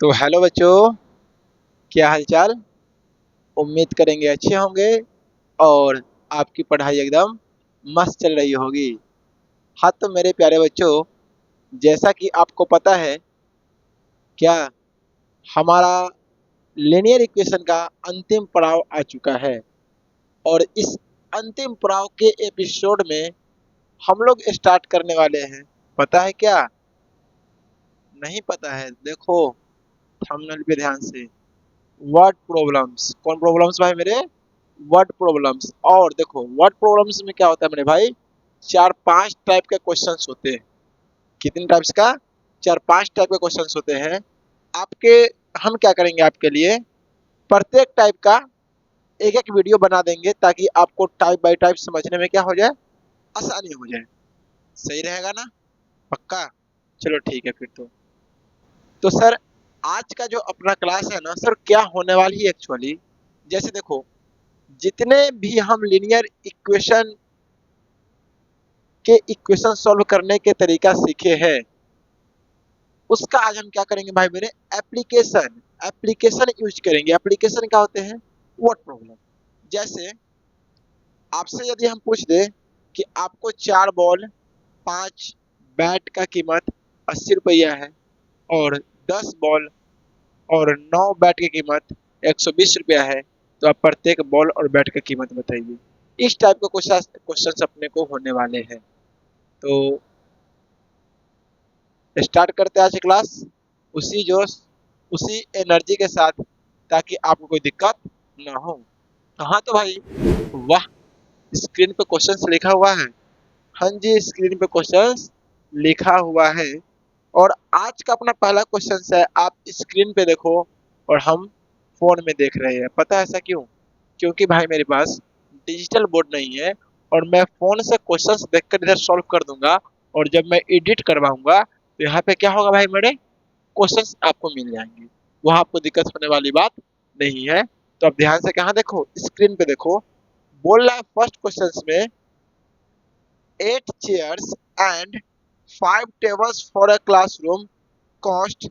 तो हेलो बच्चों, क्या हालचाल। उम्मीद करेंगे अच्छे होंगे और आपकी पढ़ाई एकदम मस्त चल रही होगी। हाँ तो मेरे प्यारे बच्चों, जैसा कि आपको पता है क्या, हमारा लीनियर इक्वेशन का अंतिम पड़ाव आ चुका है। और इस अंतिम पड़ाव के एपिसोड में हम लोग स्टार्ट करने वाले हैं। पता है क्या? नहीं पता है? देखो थंबनेल पे ध्यान से। Word problems. कौन प्रॉब्लम्स भाई मेरे? Word problems. और देखो वर्ड प्रॉब्लम्स में क्या होता है मेरे भाई, चार पांच टाइप के क्वेश्चंस होते हैं। कितने टाइप्स का? चार पांच टाइप के क्वेश्चंस होते हैं आपके। हम क्या करेंगे आपके लिए, प्रत्येक टाइप का एक एक वीडियो बना देंगे ताकि आपको टाइप बाय टाइप समझने में क्या हो जाए, आसानी हो जाए। सही रहेगा ना? पक्का? चलो ठीक है फिर तो सर, आज का जो अपना क्लास है ना सर, क्या होने वाली है एक्चुअली, जैसे देखो, जितने भी हम लीनियर इक्वेशन के इक्वेशन सॉल्व करने के तरीका सीखे हैं, उसका आज हम क्या करेंगे भाई मेरे, एप्लीकेशन। एप्लीकेशन यूज करेंगे। एप्लीकेशन क्या होते हैं? Word problem. जैसे आपसे यदि हम पूछ दे कि आपको 4 बॉल 5 बैट का कीमत 80 रुपया है और 10 बॉल और 9 बैट की कीमत 120 रुपया है, तो आप प्रत्येक बॉल और बैट का कीमत बताइए। इस टाइप के क्वेश्चन अपने को होने वाले हैं। तो स्टार्ट करते हैं आज की क्लास उसी जोश, उसी एनर्जी के साथ, ताकि आपको कोई दिक्कत ना हो। हाँ तो भाई, वाह, स्क्रीन पे क्वेश्चंस लिखा हुआ है। हाँ जी, स्क्रीन पे क्वेश्चंस लिखा हुआ है। और आज का अपना पहला क्वेश्चन है, आप स्क्रीन पे देखो और हम फोन में देख रहे हैं। पता है ऐसा क्यों? क्योंकि भाई मेरे पास डिजिटल बोर्ड नहीं है और मैं फोन से क्वेश्चंस देखकर इधर सॉल्व कर दूंगा। और जब मैं एडिट करवाऊंगा तो यहाँ पे क्या होगा भाई मेरे, क्वेश्चंस आपको मिल जाएंगे। वहां आपको दिक्कत होने वाली बात नहीं है। तो आप ध्यान से कहाँ देखो, स्क्रीन पे देखो। बोल रहा है फर्स्ट क्वेश्चन में, 8 chairs and 5 tables for a classroom cost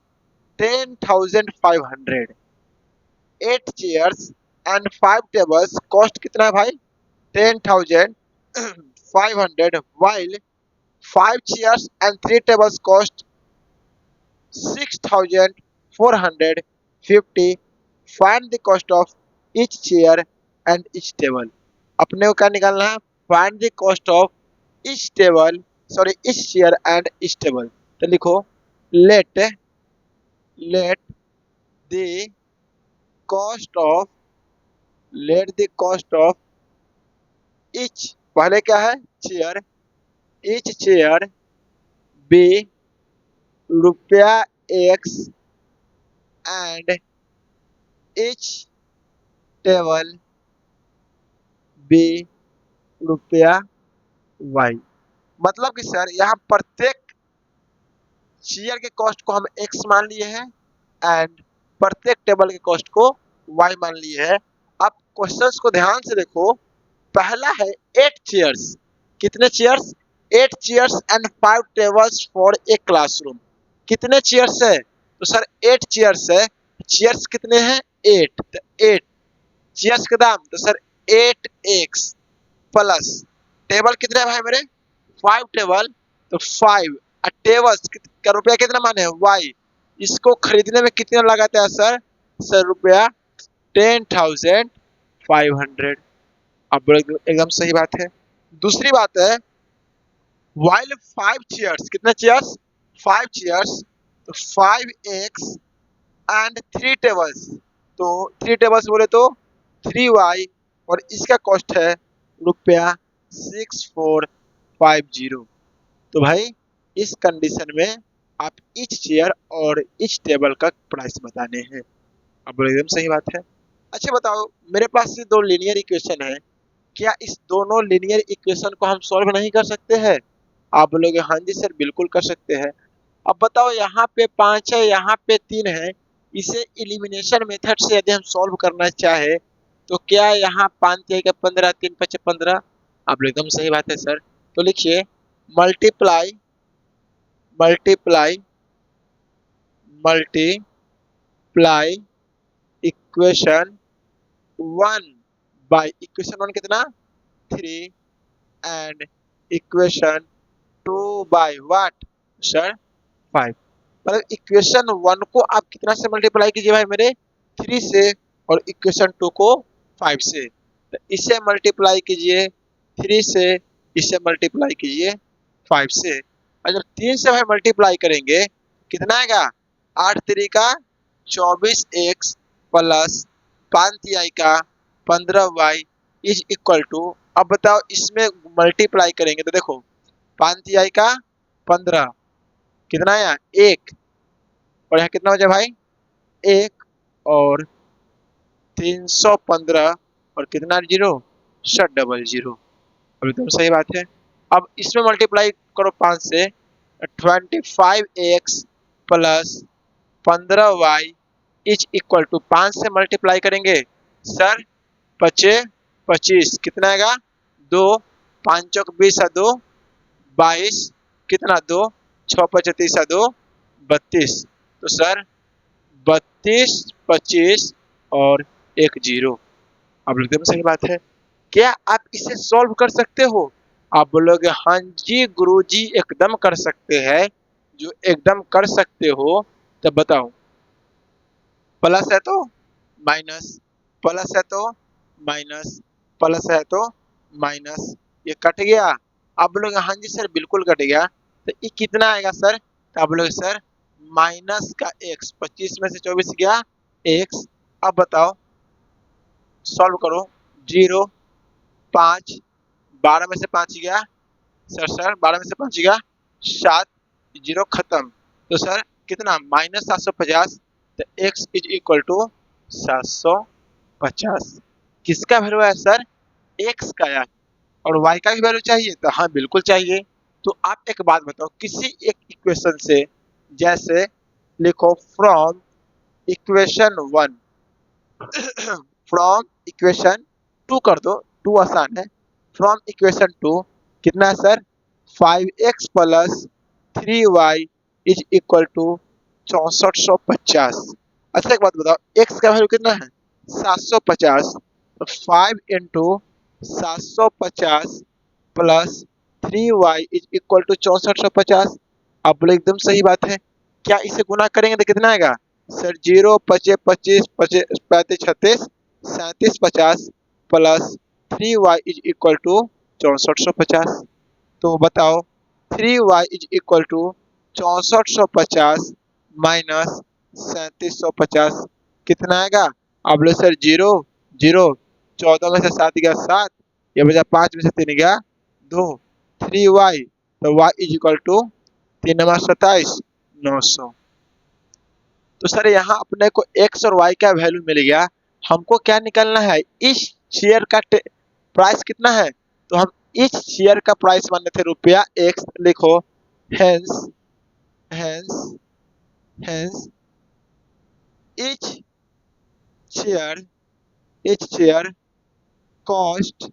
10,500। 8 chairs and 5 tables cost कितना है भाई? 10,500, while 5 chairs and 3 tables cost 6,450। Find the cost of each chair and each table। अपने को क्या निकालना है? Find the cost of each table, sorry each chair and each table। तो लिखो, let let the cost of, let the cost of each, पहले क्या है? चेयर। each chair बी रुपया x and each table be रुपया y. मतलब कि sir यहाँ प्रत्येक चेयर के कॉस्ट को हम एक्स मान लिए हैं एंड प्रत्येक टेबल के कॉस्ट को वाई मान लिए हैं। अब क्वेश्चंस को ध्यान से देखो। पहला है 8 चेयर्स। कितने chairs? 8 chairs and 5 tables for a classroom. कितने चेयर्स है? तो सर 8 चेयर्स है। चेयर्स कितने हैं? 8। तो 8 चेयर्स का दाम, तो सर 8x प्लस टेबल कितने है भाई मेरे? 5 टेबल, तो 5 टेबल्स का रुपया कितना माने? वाई। इसको खरीदने में कितना लगाता है सर? सर रुपया 10,500। अब एकदम सही बात है। दूसरी बात है, वाइल 5 चेयर्स, कितने चेयर्स? 5 चेयर्स, तो 5x एंड 3 टेबल्स, तो 3 टेबल्स बोले तो 3y, और इसका कॉस्ट है रुपया 6,450। तो भाई इस कंडीशन में आप इच चेयर और इच टेबल का प्राइस बताने हैं। अब एकदम सही बात है। अच्छा बताओ, मेरे पास ये दो लीनियर इक्वेशन है, क्या इस दोनों लीनियर इक्वेशन को हम सॉल्व नहीं कर सकते हैं? आप बोलोगे हाँ जी सर बिल्कुल कर सकते हैं। अब बताओ, यहाँ पे 5 है, यहाँ पे 3 है। इसे एलिमिनेशन मेथड से यदि हम सॉल्व करना चाहे तो क्या यहाँ 5×3=15, 3×5=15? आप एकदम सही बात है सर। तो लिखिए, multiply multiply multiply equation 1 by equation 1 कितना 3 and equation 2 by what sir 5। मतलब इक्वेशन 1 को आप कितना से मल्टीप्लाई कीजिए भाई मेरे 3 से और इक्वेशन 2 को 5 से। तो इसे मल्टीप्लाई कीजिए 3 से, इसे मल्टीप्लाई कीजिए 5 से। और जब 3 से भाई मल्टीप्लाई करेंगे कितना आएगा 8 3 का 24 एक्स प्लस 5 तिहाई का 15 वाई इज इक्वल टू। अब बताओ इसमें मल्टीप्लाई करेंगे तो देखो 5 तिहाई का 15 कितना आया 1 और यहाँ कितना हो जाए भाई 1 और 315 और कितना जीरो 700। अब एकदम सही बात है। अब इसमें मल्टीप्लाई करो 5 से 25x plus 15y is equal to 5 से मल्टीप्लाई करेंगे सर 25 25 कितना आएगा 2 5 चौक 20 2 22 कितना 2 6 5 30 2 32। तो सर 32 25 और 1 0। अब एकदम सही बात है। क्या आप इसे सॉल्व कर सकते हो? आप बोलोगे हाँ जी गुरुजी एकदम कर सकते हैं। जो एकदम कर सकते हो तो बताओ प्लस है तो माइनस, प्लस है तो माइनस, प्लस है तो माइनस, ये कट गया। आप बोलोगे हाँ जी सर बिल्कुल कट गया। तो ये कितना आएगा सर? तो आप बोलोगे सर माइनस का एक्स 25 में से 24 गया एक्स। अब बताओ सॉल्व करो 0 5 12 में से 5 गया सर 12 में से 5 गया 7 0 खत्म। तो सर कितना माइनस 750। तो x इज इक्वल टू 750। किसका वैल्यू है सर? x का यार। और y का भी वैल्यू चाहिए तो हाँ बिल्कुल चाहिए। तो आप एक बात बताओ किसी एक इक्वेशन से, जैसे लिखो फ्रॉम इक्वेशन 1 फ्रॉम इक्वेशन 2 कर दो, 2 आसान है। फ्रॉम इक्वेशन 2 कितना है sir 5x plus 3y is equal to 6450। अच्छा एक बात बताओ x का वैल्यू कितना है 750। तो 5 into 750 plus 3y is equal to 6450। आप बोले एकदम सही बात है। क्या इसे गुना करेंगे तो कितना आएगा sir 0 25 25 35 36 37 50 plus 3y is equal to 6450। तो बताओ 3y is equal to 6450 minus 3750 कितना आएगा? आप बोले सर 0 0 14 में से 7 गया 7, ये बचा 5 में से 3 गया 2 3y। तो y is equal to 3 number 27 900। तो सर यहाँ अपने को x और y का वैल्यू मिल गया। हमको क्या निकालना है इस शेयर का प्राइस कितना है। तो हम इस शेयर का प्राइस माने थे रुपया x। लिखो hence hence hence each chair cost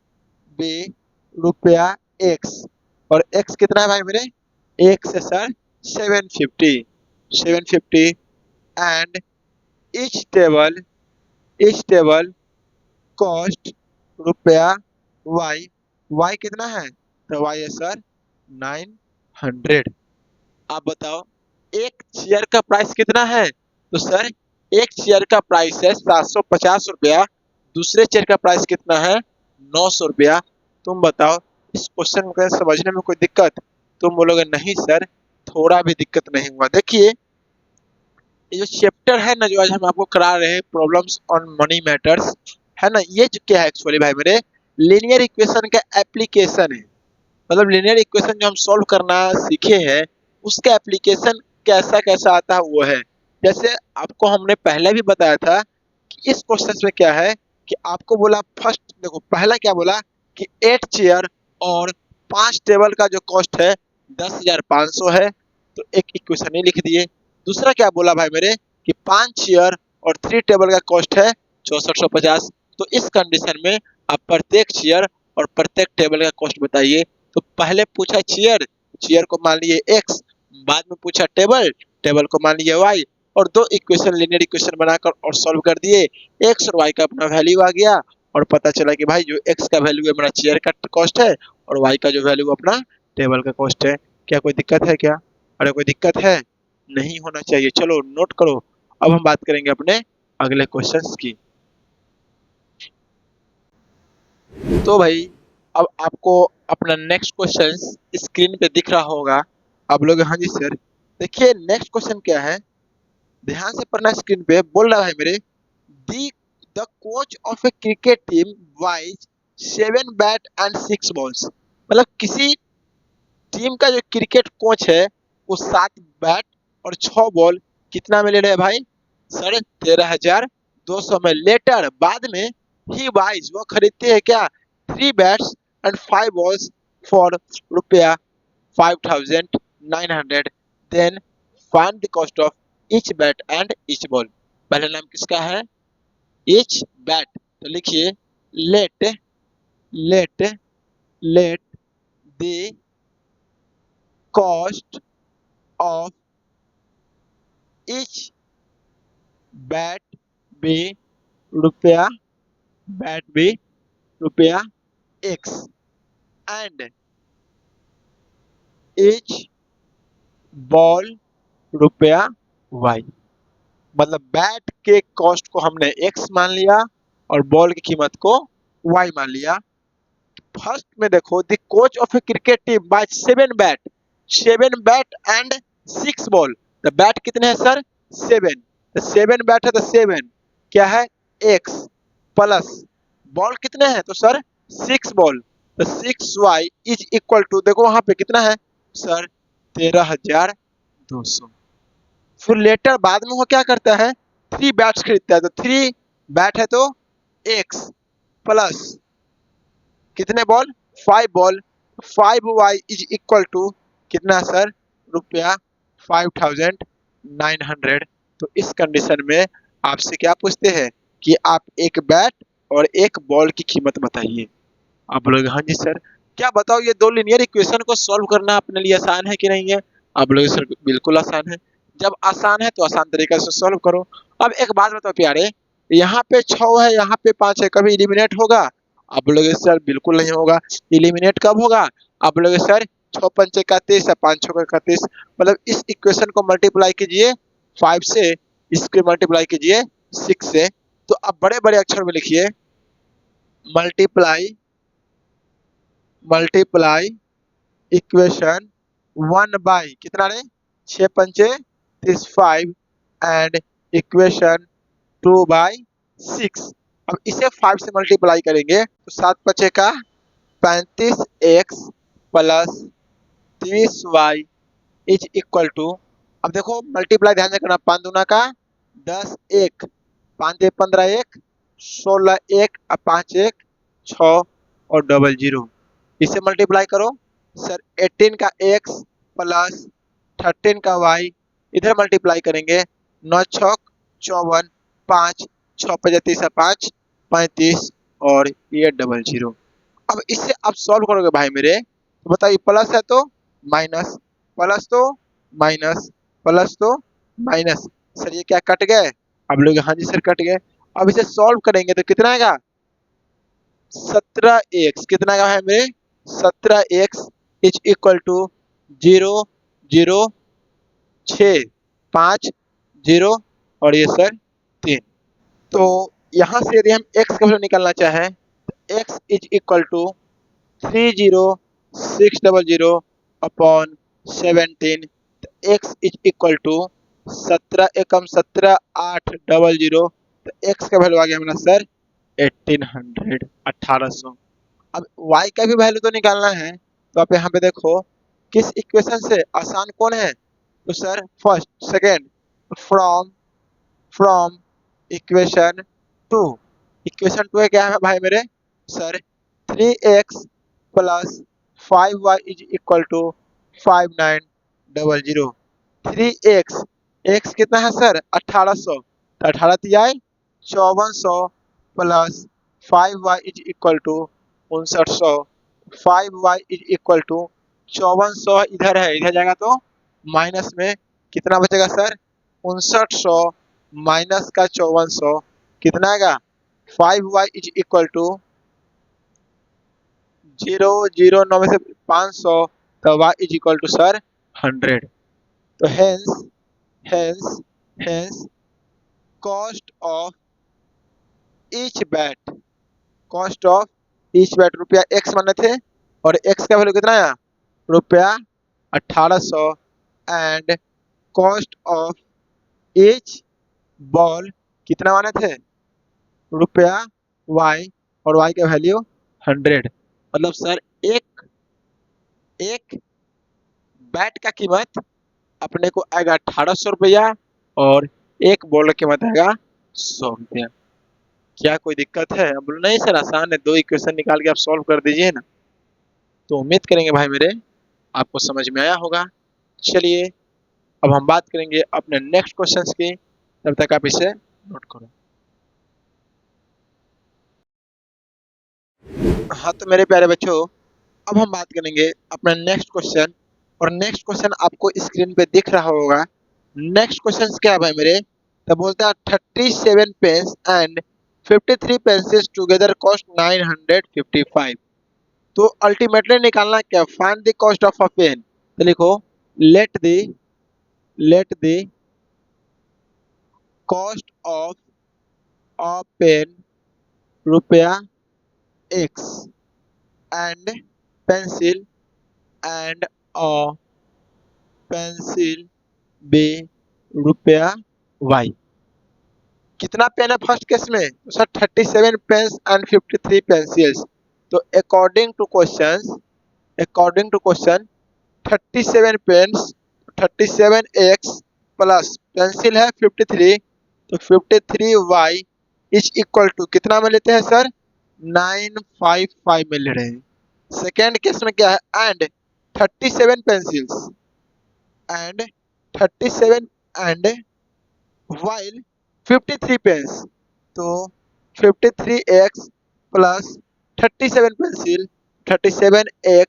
be रुपया x। और x कितना है भाई मेरे x है sir 750 750 and each table cost रुपया y। y कितना है तो y है सर 900। आप बताओ एक शेयर का प्राइस कितना है। तो सर एक शेयर का प्राइस है 750 रुपया, दूसरे शेयर का प्राइस कितना है 900 रुपया। तुम बताओ इस क्वेश्चन को समझने में कोई दिक्कत? तुम बोलोगे नहीं सर थोड़ा भी दिक्कत नहीं हुआ। देखिए ये जो चैप्टर है ना जो आज हम आपको करा रहे हैं प्रॉब्लम्स ऑन मनी मैटर्स है ना, ये जो क्या है एक्चुअली भाई मेरे लीनियर इक्वेशन का एप्लीकेशन है। मतलब लीनियर इक्वेशन जो हम सॉल्व करना सीखे हैं उसका एप्लीकेशन कैसा कैसा आता है वो है। जैसे आपको हमने पहले भी बताया था कि इस क्वेश्चन में क्या है कि आपको बोला फर्स्ट देखो पहला क्या बोला कि 8 चेयर और 5 टेबल का जो कॉस्ट है 10,500 है। तो एक इक्वेशन ही लिख दिए। दूसरा क्या बोला भाई मेरे कि 5 चेयर और 3 टेबल का कॉस्ट है 6450। तो इस कंडीशन में आप प्रत्येक चेयर और प्रत्येक टेबल का कॉस्ट बताइए। तो पहले पूछा चेयर, चेयर को मान लिए x, बाद में पूछा टेबल, टेबल को मान लिए y, और दो इक्वेशन लीनियर इक्वेशन बनाकर और सॉल्व कर दिए। एक्स और वाई का अपना वैल्यू आ गया और पता चला कि भाई जो एक्स का वैल्यू है मेरा चेयर का कॉस्ट है और वाई का जो वैल्यू अपना टेबल का कॉस्ट है। क्या कोई दिक्कत है क्या? अरे कोई दिक्कत है? नहीं होना चाहिए। चलो नोट करो। अब हम बात करेंगे अपने अगले क्वेश्चंस की। तो भाई अब आपको अपना नेक्स्ट क्वेश्चन स्क्रीन पे दिख रहा होगा। आप लोग हाँ जी सर। देखिए नेक्स्ट क्वेश्चन क्या है, ध्यान से पढ़ना। स्क्रीन पे बोल रहा है मेरे, the the coach of a cricket team buys 7 bat and 6 balls. मतलब किसी टीम का जो क्रिकेट कोच है वो 7 बैट और 6 बॉल कितना में ले रहे हैं भाई? सर 13,200 में। लेटर बाद में ही वाइज वो खरीदते हैं क्या? 3 बैट्स एंड 5 बॉल्स फॉर रुपया 5,900। Then find the cost of each bat and each ball. पहला नाम किसका है? Each bat. तो लिखिए let let let the cost of each bat be रुपया बैट बी रुपया एक्स एंड ईच बॉल रुपया वाई। मतलब बैट के कॉस्ट को हमने एक्स मान लिया और बॉल की कीमत को वाई मान लिया। फर्स्ट में देखो, the coach of a cricket team buy 7 bat, 7 bat and 6 ball. The bat कितने हैं सर? 7। तो 7 बैट है तो 7 क्या है? एक्स प्लस बॉल कितने हैं? तो सर 6 बॉल। तो 6y इज इक्वल टू, देखो वहां पे कितना है सर? 13,200। फिर लेटर बाद में वो क्या करता है? 3 बैट्स खरीदता है। तो 3 बैट है तो एक्स प्लस कितने ball? 5 ball. 5y is equal to कितना सर? रुपया 5,900। तो इस कंडीशन में आपसे क्या पूछते हैं कि आप एक बैट और एक बॉल की कीमत बताइए। आप लोग हाँ जी सर। क्या बताओ, ये दो लीनियर इक्वेशन को सॉल्व करना अपने लिए आसान है कि नहीं है? आप लोग सर बिल्कुल आसान है। जब आसान है तो आसान तरीके से सॉल्व करो। अब एक बात बताओ प्यारे, यहाँ पे 6 है, यहाँ पे 5 है, कभी इलिमिनेट होगा? आप लोग सर बिल्कुल नहीं होगा। इलिमिनेट कब होगा? आप लोग सर 6 पंचे 31 है, 5 6 31। मतलब इस इक्वेशन को मल्टीप्लाई कीजिए 5 से, इसके मल्टीप्लाई कीजिए 6 से। तो अब बड़े बड़े अक्षर में लिखिए मल्टीप्लाई मल्टीप्लाई इक्वेशन 1 बाई कितना रे? 6 पंचे 35 एंड इक्वेशन 2 बाई 6। अब इसे 5 से मल्टीप्लाई करेंगे तो 7 पचे का 35x plus 30y is equal to, अब देखो मल्टीप्लाई ध्यान से करना, 5 दूना का 10 1, 5 15 1, 16 1 और 5 1 6 और डबल 0। इसे मल्टीप्लाई करो सर, 18 का x प्लस 13 का y इधर मल्टीप्लाई करेंगे, 9 छक 54, 5 6 35 5 35 और ये डबल 0। अब इससे आप सॉल्व करोगे भाई मेरे, तो बताइए प्लस है तो माइनस, प्लस तो माइनस, प्लस तो माइनस। सर ये क्या कट गए? आप लोग हाँ जी सर कट गए। अब इसे सॉल्व करेंगे तो कितना आएगा? 17x कितना का है मेरे? 17x इज इक्वल टू 0 0 6 5 0 और ये सर 3। तो यहाँ से यदि हम x का वैल्यू निकालना चाहें तो x is equal to 30600 upon 17। x is equal to 17 एकम 17 8 डबल 0। तो x का वैल्यू आ गया हमारा सर 1800 1800। अब y का भी वैल्यू तो निकालना है। तो आप यहाँ पे देखो किस इक्वेशन से आसान कौन है? तो sir first second, from from equation 2। Equation 2 है क्या है भाई मेरे? Sir 3x plus 5y is equal to 5900। 3x x कितना है सर? 1800। तो 18 तियाई 5400 plus 5y is equal to 5900। 5y is equal to 5400 इधर है, इधर जाएगा तो माइनस में कितना बचेगा सर? 5900 माइनस का 5400 कितना आएगा 5y इज इक्वल टू 009 में से 500 तो y is equal to sir 100। तो hence hence cost of each bat cost of each bat रुपया x माने थे और x का वैल्यू कितना आया रुपया 1800 and cost of each ball कितना माने थे रुपया y और y का वैल्यू 100। मतलब सर एक एक बैट का कीमत अपने को आएगा 1800 रुपया और एक बॉल का कीमत आएगा 100 रुपया। क्या कोई दिक्कत है? अब नहीं सर आसान है, दो इक्वेशन निकाल के आप सॉल्व कर दीजिए ना। तो उम्मीद करेंगे भाई मेरे आपको समझ में आया होगा। चलिए अब हम बात करेंगे अपने नेक्स्ट क्वेश्चंस की, तब तक आप इसे नोट करो। हाँ तो मेरे प्यारे बच्चों अब हम बात करेंगे अपना नेक्स्ट क्वेश्चन और नेक्स्ट क्वेश्चन आपको स्क्रीन पे दिख रहा होगा। नेक्स्ट क्वेश्चन क्या है भाई मेरे? तो बोलता है 37 pens and 53 pencils together cost 955। तो अल्टीमेटली निकालना क्या find the cost of a pen. तो लिखो let the cost of a pen रुपया x and pencil and a pencil be रुपया y। कितना पेन है फर्स्ट केस में? तो सर 37 पेन्स एंड 53 पेंसिल्स। तो according to question 37 pens 37x plus pencil है 53 तो 53y इज इक्वल टू कितना में लेते हैं सर 955 में ले रहे हैं। सेकेंड केस में क्या है and 37 pencils and 37 and while 53 pens तो 53x plus 37 pencil 37x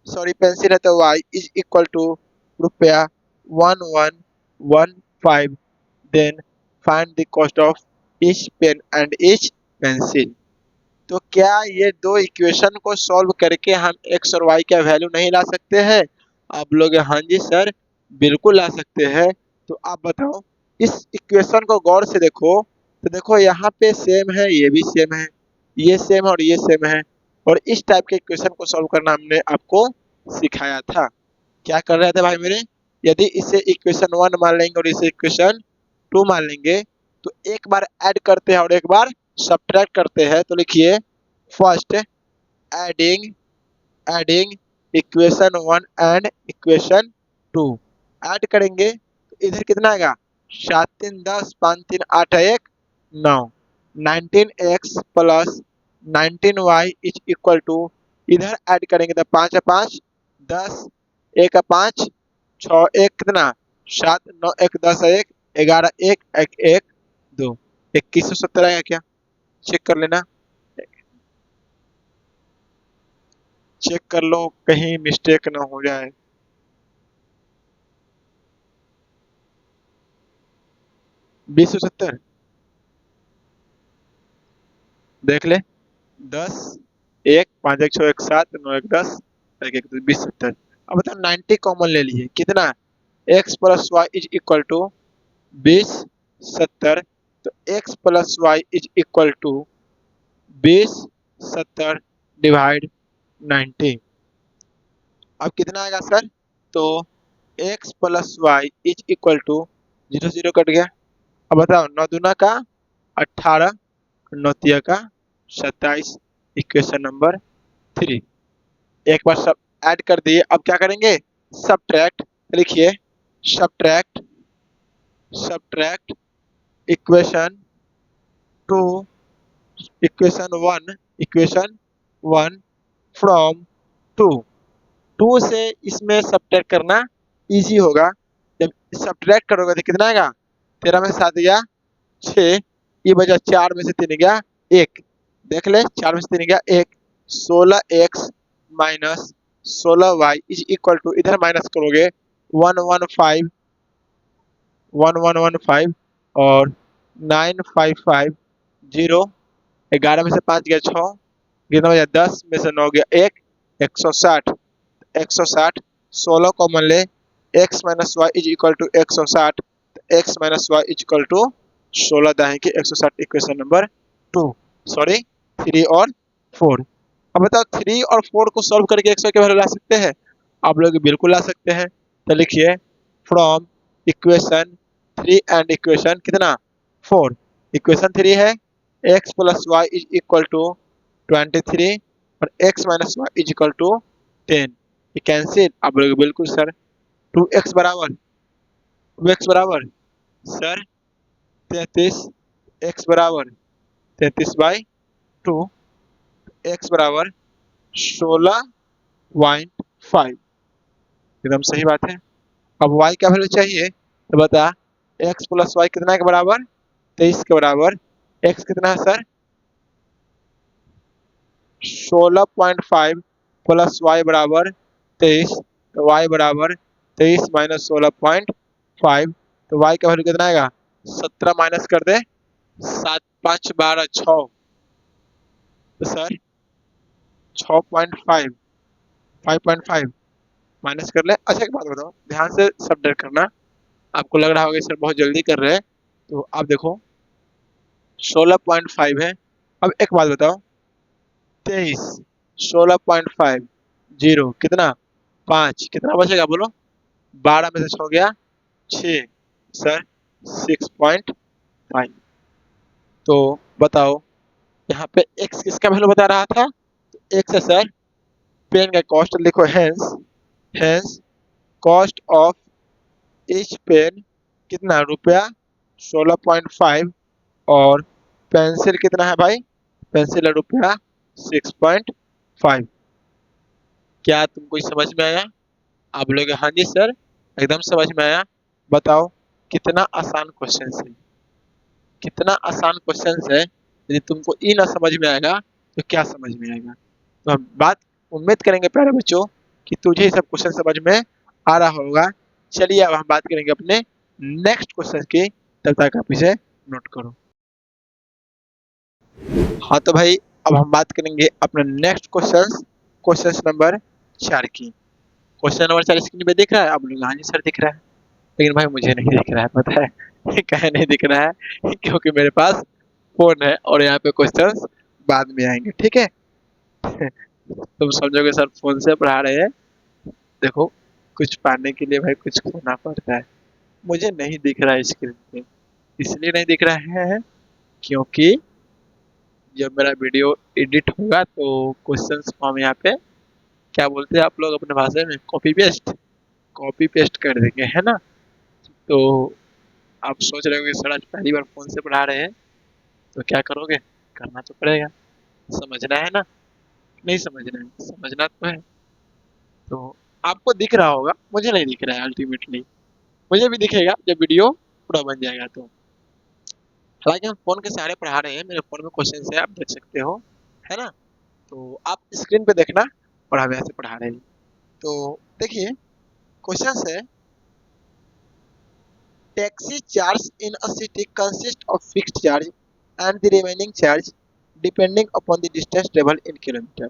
sorry pencil है तो y इज इक्वल टू रुपया 1115। Then find the cost of each pen and each pencil. तो क्या ये दो इक्वेशन को सॉल्व करके हम x और y का वैल्यू नहीं ला सकते हैं? आप लोग हाँ जी सर बिल्कुल ला सकते हैं। तो आप बताओ इस इक्वेशन को गौर से देखो तो देखो यहाँ पे सेम है ये भी सेम है ये सेम और ये सेम है और इस टाइप के इक्वेशन को सॉल्व करना हमने आपको सिखाया था। क्या कर रहे थे भाई मेरे? यदि इसे इक्वेशन 1 मान लेंगे और इसे इक्वेशन 2 मान लेंगे तो एक बार ऐड करते हैं और एक बार सब्ट्रैक्ट करते हैं। तो लिखिए first adding equation 1 and equation 2 add करेंगे तो इधर कितना आएगा 7 3 10 5 3 8 1 9 19x plus 19y is equal to इधर ऐड करेंगे तो 5 5 10 1 5 6 1 कितना 7 9 1 10 1 11 1 1 1 2 2170 आएगा क्या? चेक कर लेना, चेक कर लो कहीं मिस्टेक ना हो जाए। बीस सौ सत्तर देख ले 10 1 5 1 6 1 7 9 1 10 1 1 20 70। अब बताओ 90 कॉमन ले लिए कितना x plus y is equal to 20 70। तो x plus y is equal to 20 70 divide 90। अब कितना आएगा सर? तो x plus y is equal to 0 0 cut गया। अब बताओ 9 दूना का 18 9 तिया का 27 इक्वेशन नंबर 3। एक बार सब ऐड कर दिए अब क्या करेंगे सब्ट्रैक्ट। लिखिए सब्ट्रैक्ट इक्वेशन 2 इक्वेशन 1 फ्रॉम 2 से इसमें सब्ट्रैक्ट करना इजी होगा। जब सब्ट्रैक्ट करोगे तो कितना आएगा 13 में से 7 गया 6 ये बचा 4 में से 3 गया 1 देख ले 4 में से 3 गया 1 16x minus 16y is equal to इधर माइनस करोगे 115 1115 और 9550। 11 में से 5 गया 6, कितना हो गया 10 में से 9 गया 1, 160। 160 16 कॉमन ले, x minus y is equal to 160, x minus y is equal to 16 दाएं की 160 इक्वेशन नंबर 2, सॉरी 3 और 4। अब बताओ 3 और 4 को सॉल्व करके 100 के वैल्यू ला सकते हैं? आप लोग बिल्कुल ला सकते हैं। तो लिखिए फ्रॉम इक्वेशन 3 एंड इक्वेशन कितना 4। इक्वेशन 3 है x plus y is equal to 23 और x minus y is equal to 10। ये कैंसिल। आप लोग बिल्कुल सर 2x बराबर 2x बराबर सर 33, x बराबर 33/2, x बराबर 16.5। एकदम सही बात है। अब y का वैल्यू चाहिए तो बता x प्लस वाई कितना के बराबर 23 के बराबर। x कितना है सर 16.5 प्लस वाई बराबर 23, तो y बराबर 23 माइनस 16.5, तो y का वैल्यू कितना आएगा 17 माइनस कर दे 7 5 12 6, तो सर 6.5 5.5 माइनस कर ले। अच्छा एक बात बताओ, ध्यान से सब डर करना। आपको लग रहा होगा सर बहुत जल्दी कर रहे हैं, तो आप देखो 16.5 है। अब एक बात बताओ 23 16.5 जीरो कितना 5, कितना बचेगा बोलो? 12 में से 6 गया 6, सर 6.5। तो बताओ यहाँ पे x किसका वैल्यू बता रहा था? x है सर पेन का कॉस्ट, लिखो hence cost of each pen कितना रुपया 16.5 और पेंसिल कितना है भाई? पेंसिल है रुपया 6.5। क्या तुमको समझ में आया? आप लोग हाँ जी सर एकदम समझ में आया। बताओ कितना आसान क्वेश्चन है, कितना आसान क्वेश्चन है। यदि तुमको ये ना समझ में आएगा तो क्या समझ में आएगा? तो हम बात उम्मीद करेंगे प्यारे बच्चों कि तुझे सब क्वेश्चन समझ में आ रहा होगा। चलिए अब हम बात करेंगे अपने नेक्स्ट क्वेश्चन की, तब तक आप इसे नोट करो। हाँ तो भाई अब हम बात करेंगे अपने नेक्स्ट क्वेश्चन नंबर 4 की। क्वेश्चन नंबर 4 स्क्रीन पे दिख रहा है? आप लोग हाँ जी सर दिख रहा है, लेकिन भाई मुझे नहीं दिख रहा है। पता है कहे नहीं दिख रहा है? क्योंकि मेरे पास फोन है और यहाँ पे क्वेश्चंस बाद में आएंगे, ठीक है? तुम समझोगे सर फोन से पढ़ा रहे हैं। देखो कुछ पाने के लिए भाई कुछ खोना पड़ता है। मुझे नहीं दिख रहा है स्क्रीन पे, इसलिए नहीं दिख रहा है क्योंकि जब मेरा वीडियो एडिट होगा तो क्वेश्चंस को हम यहाँ पे क्या बोलते हैं आप लोग अपने भाषा में कॉपी पेस्ट कर देंगे, है ना? तो आप सोच रहे हो कि सर आज पहली बार फोन से पढ़ा रहे हैं तो क्या करोगे? करना तो पड़ेगा, समझना है ना? नहीं समझना है, समझना तो है। तो आपको दिख रहा होगा, मुझे नहीं दिख रहा है अल्टीमेटली। मुझे भी दिखेगा जब वीडियो पूरा बन जाएगा तो। हालांकि हम फोन के सहारे पढ़ा रहे हैं, मेरे फोन में क्वेश्चन है आप देख सकते हो, है ना? तो आप स्क्रीन पे देखना और हम यहाँ से पढ़ा रहे हैं। तो देखिए क्वेश्चन है taxi charge in a city consist of fixed charge and the remaining charge depending upon the distance travel in kilometre.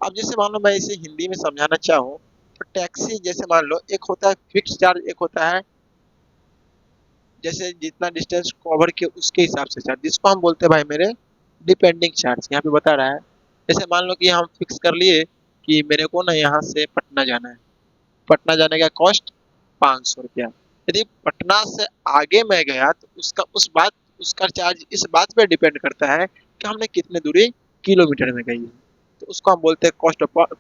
अब जैसे मान लो मैं इसे हिंदी में समझाना चाहूँ तो टैक्सी जैसे मान लो एक होता है फिक्स्ड चार्ज, एक होता है जैसे जितना डिस्टेंस कवर किया उसके हिसाब से चार्ज, जिसको हम बोलते हैं भाई मेरे डिपेंडिंग चार्ज। यहाँ पे बता रहा है जैसे मान लो कि हम फिक्स कर लिए कि मेरे को ना यहाँ से पटना जाना है, पटना जाने का कॉस्ट 500 रुपया। यदि पटना से आगे मैं गया तो उसका चार्ज इस बात पे डिपेंड करता है कि हमने कितने दूरी किलोमीटर में गई है। तो उसको हम बोलते हैं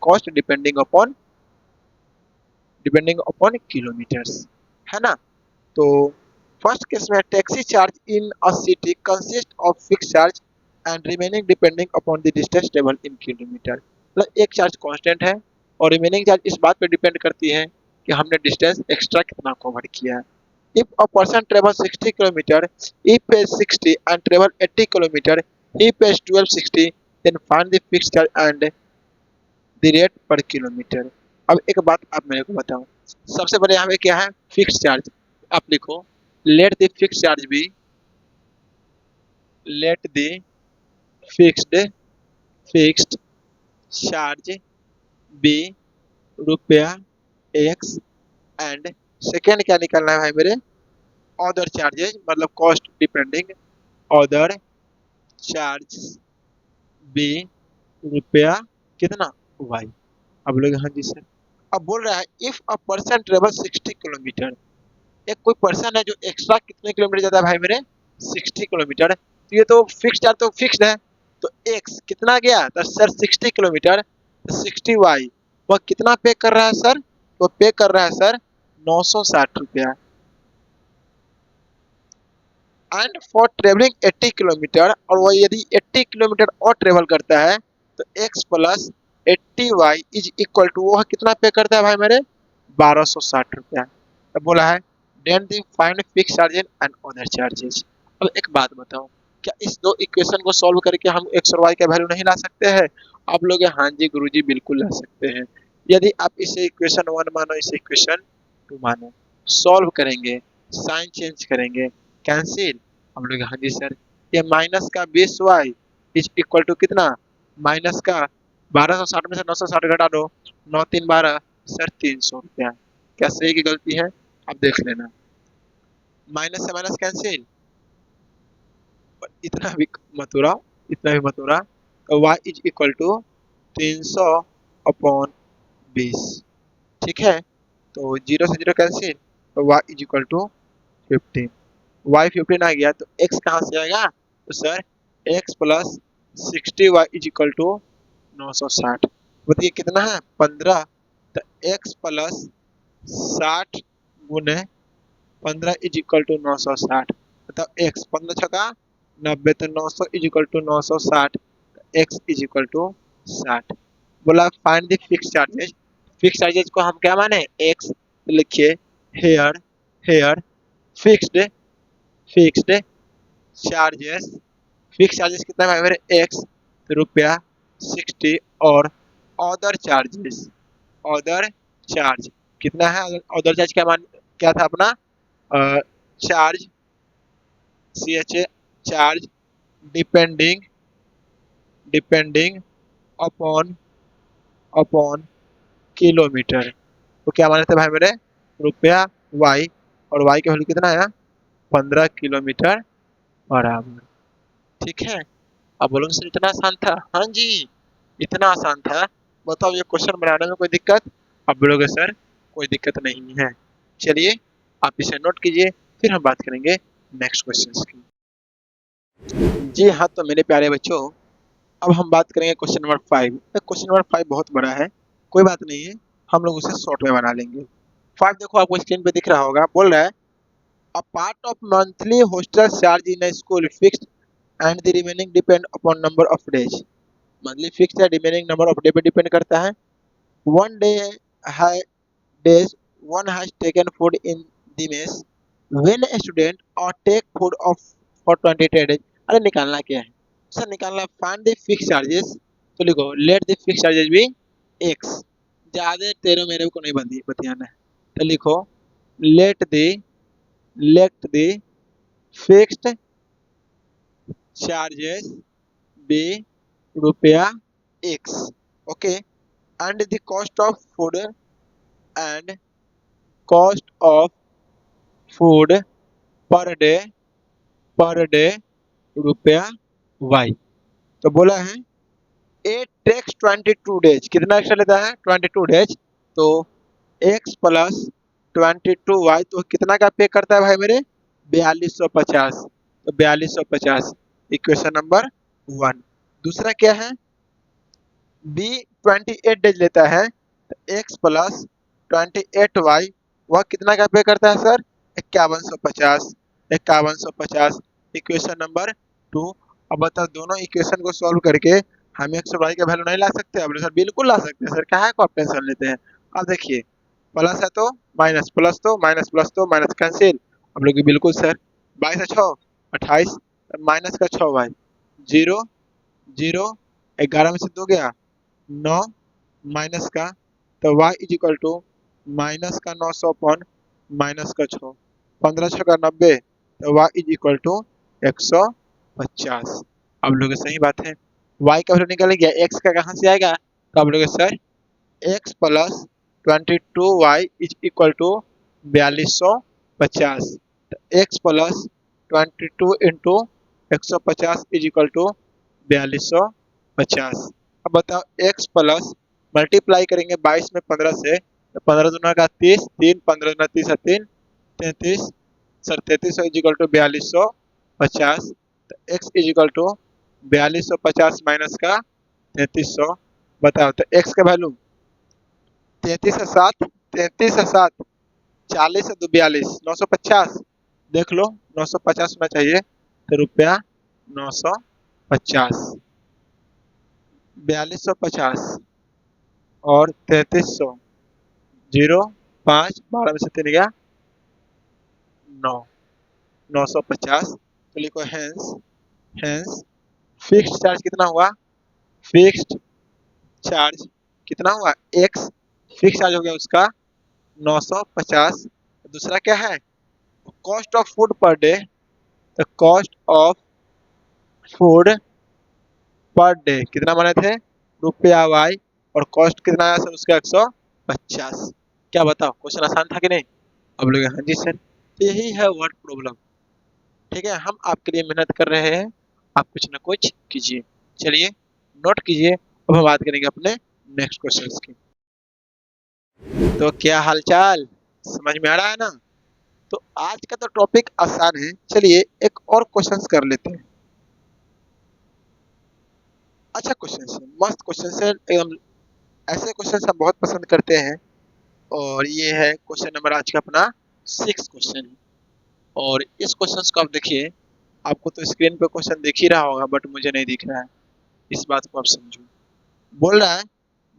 कॉस्ट डिपेंडिंग अपॉन किलोमीटर्स, है ना? तो फर्स्ट केस में taxi charge in a city consist of fix charge and remaining depending upon the distance travel in kilometre. मतलब एक चार्ज कांस्टेंट है और रिमेनिंग चार्ज इस बात पे डिपेंड करती है कि हमने डिस्टेंस एक्स्ट्रा कितना कवर किया है। If a person travels 60 km, he pays 60 and travel 80 km, he pays 1260, then find the fixed charge and the rate per kilometer। अब एक बात आप मेरे को बताओ, सबसे पहले यहाँ पे क्या है फिक्स चार्ज। आप लिखो let the fix charge be, let the fixed fixed charge be रुपया एक्स एंड सेकेंड क्या निकालना है भाई मेरे, अदर चार्जेज मतलब cost depending, other charge be रुपया कितना वाई। अब लोग हाँ जी सर, अब बोल रहा है if a person travel 60 kilometre, एक कोई पर्सन है जो एक्स्ट्रा कितने किलोमीटर जाता है भाई मेरे 60 किलोमीटर, तो ये तो फिक्स चार्ज तो फिक्स्ड है, तो एक्स कितना गया तो सर 60 किलोमीटर, तो 60 वाई वह कितना पे कर रहा है सर, वो पे कर रहा है सर 960 रुपया। एंड फॉर ट्रेवलिंग 80 किलोमीटर, और वह यदि 80 किलोमीटर और ट्रेवल करता है तो x plus 80 y is equal to वह कितना पे करता है भाई मेरे 1260 रुपया। तो बोला है then the find fix charges and other charges. अब एक बात बताओ, क्या इस दो इक्वेशन को सॉल्व करके हम एक्स और वाई का वैल्यू नहीं ला सकते हैं? आप लोग हाँ जी गुरुजी बिल्कुल ला सकते हैं। यदि आप इसे इक्वेशन 1 मानो, इसे इक्वेशन 2 मानो, सॉल्व करेंगे, साइन चेंज करेंगे, कैंसिल। हम लोग हाँ जी सर, ये माइनस का 20 वाई इज इक्वल टू कितना, माइनस का 1260 में से 960 घटा दो, 9 3 12 सर 300 रुपया। क्या सही की गलती है आप देख लेना, माइनस से माइनस कैंसिल, इतना भी मत उड़ाओ, इतना भी मत उड़ा, तो y इज इक्वल टू 300/20, ठीक है। तो जीरो से जीरो कैंसिल, तो y is equal to 15, y 15 आ गया तो x कहाँ से आएगा, तो sir x plus 60y is equal to 960, बताइए कितना है 15, तो x प्लस 60 गुने 15 इज इक्वल टू 960, मतलब x 15 छका 90, तो 900 is equal to 960, x is equal to 60। बोला find the fix charges, fix charges को हम क्या माने x, तो लिखिए here, here fixed fixed charges, fix charges कितना है मेरे x, तो रुपया 60, और अदर चार्जेस, अदर चार्ज कितना है, अदर चार्ज क्या मान, क्या था अपना charge C H A, charge depending, depending upon, upon kilometre, तो क्या माने थे भाई मेरे रुपया वाई, और वाई की वैल्यू कितना है 15 किलोमीटर बराबर, ठीक है। अब बोलोगे सर इतना आसान था, हाँ जी इतना आसान था। बताओ ये क्वेश्चन बनाने में कोई दिक्कत, अब बोलोगे सर कोई दिक्कत नहीं है। चलिए आप इसे नोट कीजिए, फिर हम बात करेंगे नेक्स्ट क्वेश्चन की। जी हाँ तो मेरे प्यारे बच्चों, अब हम बात करेंगे क्वेश्चन नंबर 5। क्वेश्चन नंबर 5 बहुत बड़ा है, कोई बात नहीं है, हम लोग उसे शॉर्ट में बना लेंगे। 5 देखो आपको स्क्रीन पे दिख रहा होगा, बोल रहा है a part of monthly hostel charge in a school fixed and the remaining depend upon number of days, monthly fix है, रिमेनिंग नंबर ऑफ डे पे डिपेंड करता है। वन डे है days one has taken food in the mess when a student or take food off for 20 days. अरे निकालना क्या है sir, निकालना फाइंड द फिक्स चार्जेस, तो लिखो let the fix charges be X, ज्यादा तेरे मेरे को नहीं बतियाना है, तो लिखो let the, let the fixed charges be रुपया X, okay, and the cost of food, and cost of food per day रुपया वाई। तो बोला है ए टेक्स 22 डेज, कितना एक्स्ट्रा लेता है 22 डेज, तो एक्स प्लस 22 वाई तो कितना का पे करता है भाई मेरे 4250, तो 4250 इक्वेशन नंबर 1। दूसरा क्या है बी 28 डेज लेता है, तो एक्स प्लस 28 वाई वह कितना का पे करता है सर 5150, 5150 इक्वेशन नंबर 2। अब बताओ दोनों इक्वेशन को सॉल्व करके हम एक्स और वाई का वैल्यू नहीं ला सकते? अब सर बिल्कुल ला सकते हैं सर, काहे को आप टेंशन लेते हैं। अब देखिए प्लस है तो माइनस, प्लस तो माइनस, प्लस तो माइनस कैंसिल, हम लोग बिल्कुल सर 22 6 28, माइनस का 6 वाई, जीरो जीरो, 11 में से 2 गया 9, माइनस का, तो y is equal to minus का 900 अपॉन माइनस का 6, 15 छक्का 90, तो y इज इक्वल टू 150। अब लोग सही बात है, y का वैल्यू निकल गया, x का कहाँ से आएगा, तो अब लोग sir x plus 22y is equal to 4250। x प्लस 22 इंटू 150 इज इक्वल टू 4250। अब बताओ x प्लस मल्टीप्लाई करेंगे 22 में 15 से, तो 15 दूना का 30, 3 15 दूना 30 है 3, 33, सर 33 इज इक्वल टू 4250। तो x is equal to 4250 minus का 3300। बताओ तो x का वैल्यू 33 है 7, 33 है 7, 40 है 2 42, 950। देख लो 950 होना चाहिए, तो रुपया 950, 4250 और 3300, 0 5 12 में से 3 गया 9, 950। तो लिखो हेंस, हेंस फिक्स्ड चार्ज कितना हुआ, फिक्स्ड चार्ज कितना हुआ, एक्स फिक्स चार्ज हो गया उसका 950। दूसरा क्या है, cost of food per day, तो cost of food per day कितना बने थे, रुपया वाई, और कॉस्ट कितना आया सर उसका 150। क्या बताओ क्वेश्चन आसान था कि नहीं। अब लोग हाँ जी सर, तो यही है वर्ड प्रॉब्लम। ठीक है, हम आपके लिए मेहनत कर रहे हैं, आप कुछ ना कुछ कीजिए। चलिए नोट कीजिए, अब हम बात करेंगे अपने नेक्स्ट क्वेश्चन की। तो क्या हालचाल, समझ में आ रहा है ना। तो आज का तो टॉपिक आसान है, चलिए एक और क्वेश्चन कर लेते हैं। अच्छा क्वेश्चन है, मस्त क्वेश्चन है एकदम, ऐसे क्वेश्चन हम बहुत पसंद करते हैं। और ये है क्वेश्चन नंबर आज का अपना 6 क्वेश्चन है। और इस क्वेश्चन को आप देखिए, आपको तो स्क्रीन पे क्वेश्चन दिख ही रहा होगा, बट मुझे नहीं दिख रहा है, इस बात को आप समझो। बोल रहा है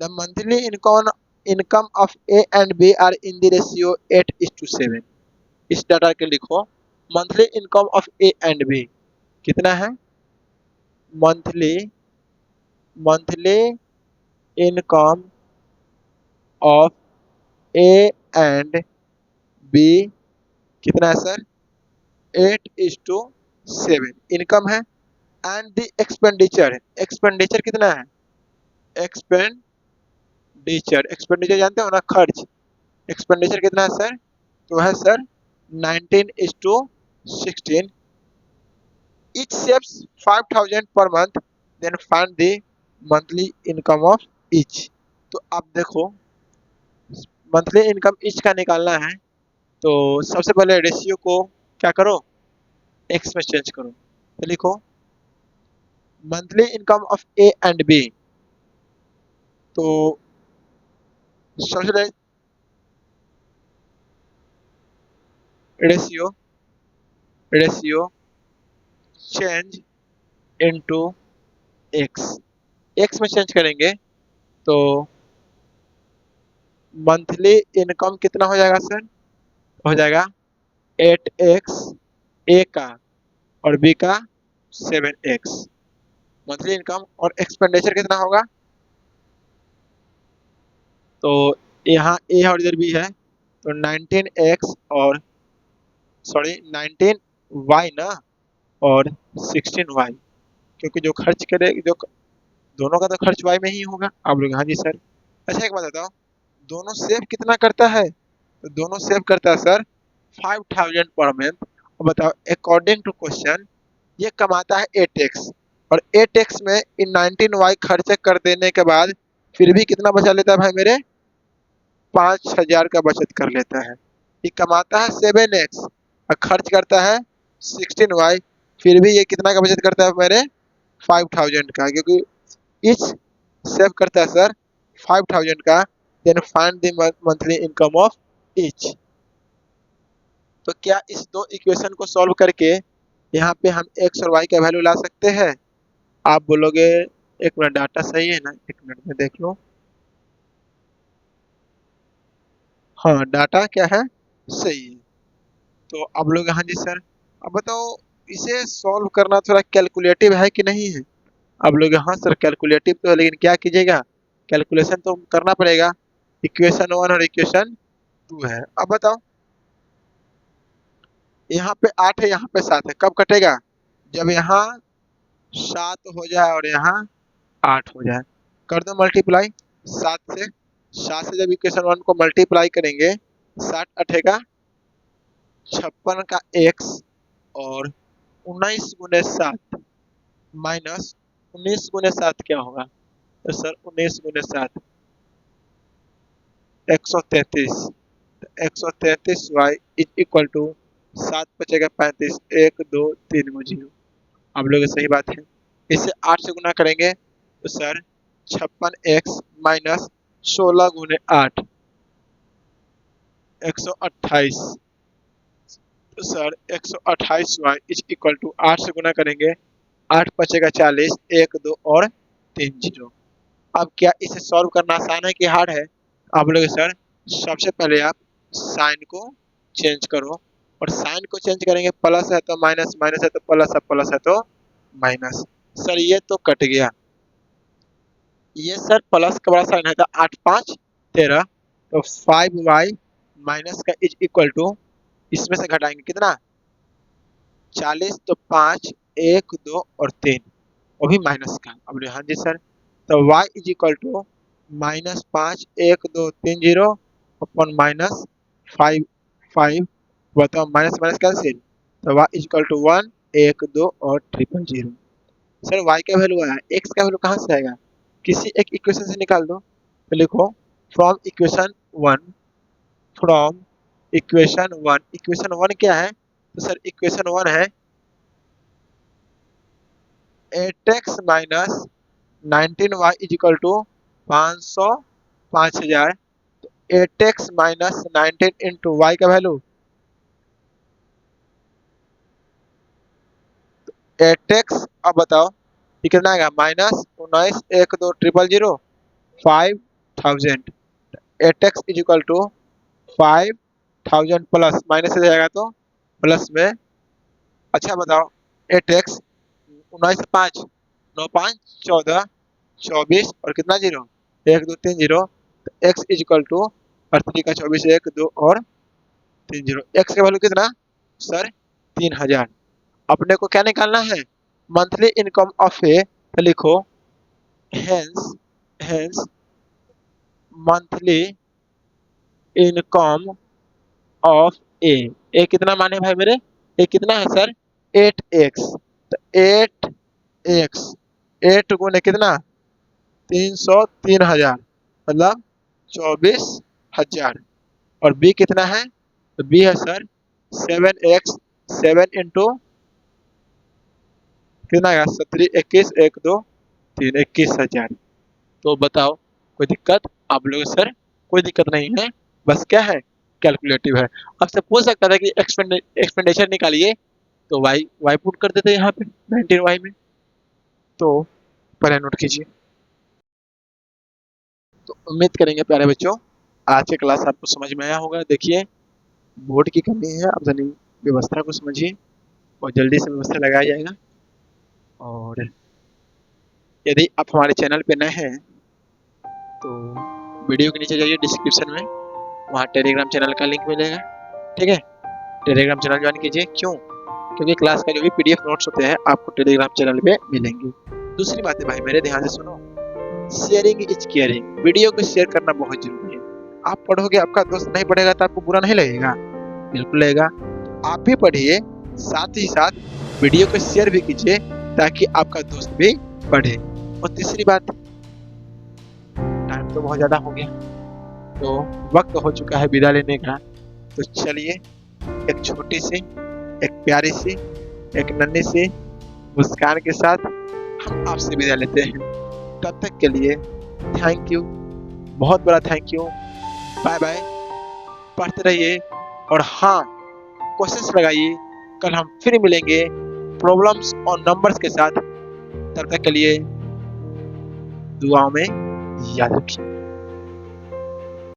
the monthly income income of A and B are in the ratio 8:7। इस डाटा के लिखो, monthly income of A and B कितना है, monthly monthly income of A and B कितना है सर, 8:7 इनकम है। एंड द एक्सपेंडिचर, एक्सपेंडिचर कितना है, एक्सपेंडिचर जानते हो ना, खर्च, एक्सपेंडिचर कितना है सर, तो है sir 19:16। each saves 5000 per month, then find the monthly income of each। तो आप देखो मंथली इनकम ईच का निकालना है, तो सबसे पहले रेशियो को क्या करो, एक्स में चेंज करो। तो लिखो monthly income of A and B, तो सबसे ratio ratio change into x, x में चेंज करेंगे तो मंथली इनकम कितना हो जाएगा सर, हो जाएगा 8x ए का और बी का 7x। मंथली इनकम और एक्सपेंडिचर कितना होगा, तो यहाँ ए और इधर बी है, तो 19x और सॉरी 19y ना, और 16y, क्योंकि जो खर्च करे जो दोनों का तो खर्च y में ही होगा। आप लोग हाँ जी सर। अच्छा एक बात बताओ, दोनों सेव कितना करता है, तो दोनों सेव करता है सर 5000 पर मंथ। और बताओ अकॉर्डिंग टू क्वेश्चन ये कमाता है 8x, और 8x में इन 19y खर्च कर देने के बाद फिर भी कितना बचा लेता है भाई मेरे, 5000 का बचत कर लेता है। ये कमाता है 7x और खर्च करता है 16y, फिर भी ये कितना का बचत करता है मेरे, 5000 का, क्योंकि इच सेव करता है सर 5000 का। Then find the monthly income of each. तो क्या इस दो इक्वेशन को सॉल्व करके यहाँ पे हम एक्स और वाई का वैल्यू ला सकते हैं। आप बोलोगे एक मिनट डाटा सही है ना, एक मिनट में देख लो। हाँ डाटा क्या है, सही है। तो अब लोग हाँ जी सर, अब बताओ इसे सॉल्व करना थोड़ा कैलकुलेटिव है कि नहीं है। अब लोग हाँ सर कैलकुलेटिव तो है, लेकिन क्या कीजिएगा, कैलकुलेशन तो करना पड़ेगा। इक्वेशन 1 और इक्वेशन 2 है। अब बताओ यहाँ पे 8 है, यहाँ पे 7 है, कब कटेगा? जब यहाँ 7 हो जाए और यहाँ 8 हो जाए। कर दो मल्टीप्लाई 7 से। 7 से जब इक्वेशन 1 को मल्टीप्लाई करेंगे 7 अठेगा 56 का x और 19 गुने 7 माइनस 19 गुने 7 क्या होगा? तो सर 19 गुने 7 133। 133 y इज इक्वल टू 7 बचेगा 35 1 2 3 को 0। आप लोग सही बात है। इसे 8 से गुना करेंगे तो सर 56x माइनस 16 गुने 8 128। तो sir 128 y is equal to 8 से गुना करेंगे 8 बचेगा 40 1 2 और 3 0। अब क्या इसे सॉल्व करना आसान है कि हार्ड है? आप लोग सर सबसे पहले आप साइन को चेंज करो और साइन को चेंज करेंगे, प्लस है तो माइनस, माइनस है तो प्लस, प्लस है तो माइनस। सर ये तो कट गया, ये सर प्लस का बड़ा साइन है तो 8 5 13 तो 5y माइनस का इज इक्वल टू इसमें से घटाएंगे कितना 40 तो 5 1 2 और 3 वो भी माइनस का। अब हाँ जी सर, तो y is equal to minus 5 1 2 3 0 अपन माइनस 5 5 बताओ माइनस माइनस कैंसिल, तो y इज इक्वल टू 1 1 2 और 000। सर y का वैल्यू आया, x का वैल्यू कहाँ से आएगा? किसी एक इक्वेशन से निकाल दो। तो लिखो from equation 1, from equation 1। Equation 1 क्या है? तो सर इक्वेशन 1 है 8x minus 19y is equal to 500 5000। तो 8x माइनस 19 इंटू वाई का वैल्यू 8x। अब बताओ ये कितना आएगा? Minus 19 1 2 000 5000। 8x is equal to 5000 plus minus से जाएगा तो प्लस में। अच्छा बताओ 8x 19 5 9 5 14 24 और कितना 0 1 2 3 0। तो x इज इक्वल टू 3 का 24 1 2 और 3 0। x का वैल्यू कितना सर? 3000। अपने को क्या निकालना है? Monthly income of A. तो लिखो hence hence monthly income of A. A कितना माने भाई मेरे? ए कितना है सर? 8x। तो 8x 8 गुने कितना 300 3000 मतलब 24000। और बी कितना है? तो बी है सर 7x 7 इंटू कितना आएगा 17 21 1 2 3 21,000। तो बताओ कोई दिक्कत? आप लोग सर कोई दिक्कत नहीं है, बस क्या है कैलकुलेटिव है। आपसे पूछ सकता था कि एक्सपेंडिचर निकालिए तो वाई वाई पुट कर देते यहाँ पे 19y में। तो पहले नोट कीजिए। तो उम्मीद करेंगे प्यारे बच्चों आज के क्लास आपको समझ में आया होगा। देखिए बोर्ड की कमी है, आप जनी व्यवस्था को समझिए और जल्दी से व्यवस्था लगाया जाएगा। और यदि आप हमारे चैनल पे नए हैं तो वीडियो के नीचे जाइए, डिस्क्रिप्शन में वहाँ टेलीग्राम चैनल का लिंक मिलेगा, ठीक है? टेलीग्राम चैनल ज्वाइन कीजिए। क्यों? क्योंकि क्लास का जो भी पीडीएफ नोट्स होते हैं आपको टेलीग्राम चैनल पे मिलेंगे। दूसरी बात है भाई मेरे, ध्यान से सुनो, शेयरिंग इज केयरिंग। वीडियो को शेयर करना बहुत जरूरी है। आप पढ़ोगे, आपका दोस्त नहीं पढ़ेगा तो आपको बुरा नहीं लगेगा? बिल्कुल लगेगा। आप भी पढ़िए, साथ ही साथ वीडियो को शेयर भी कीजिए ताकि आपका दोस्त भी पढ़े। और तीसरी बात, टाइम तो बहुत ज्यादा हो गया, तो वक्त हो चुका है विदा लेने का। तो चलिए एक छोटी सी, एक प्यारी सी, एक नन्ही सी मुस्कान के साथ हम आपसे विदा लेते हैं। तब तक के लिए थैंक यू, बहुत बड़ा थैंक यू। Bye bye. पढ़ते रहिए और हाँ कोशिश लगाइए, कल हम फिर मिलेंगे प्रॉब्लम्स और नंबर्स के साथ। तब तक के लिए दुआओं में याद रखिए।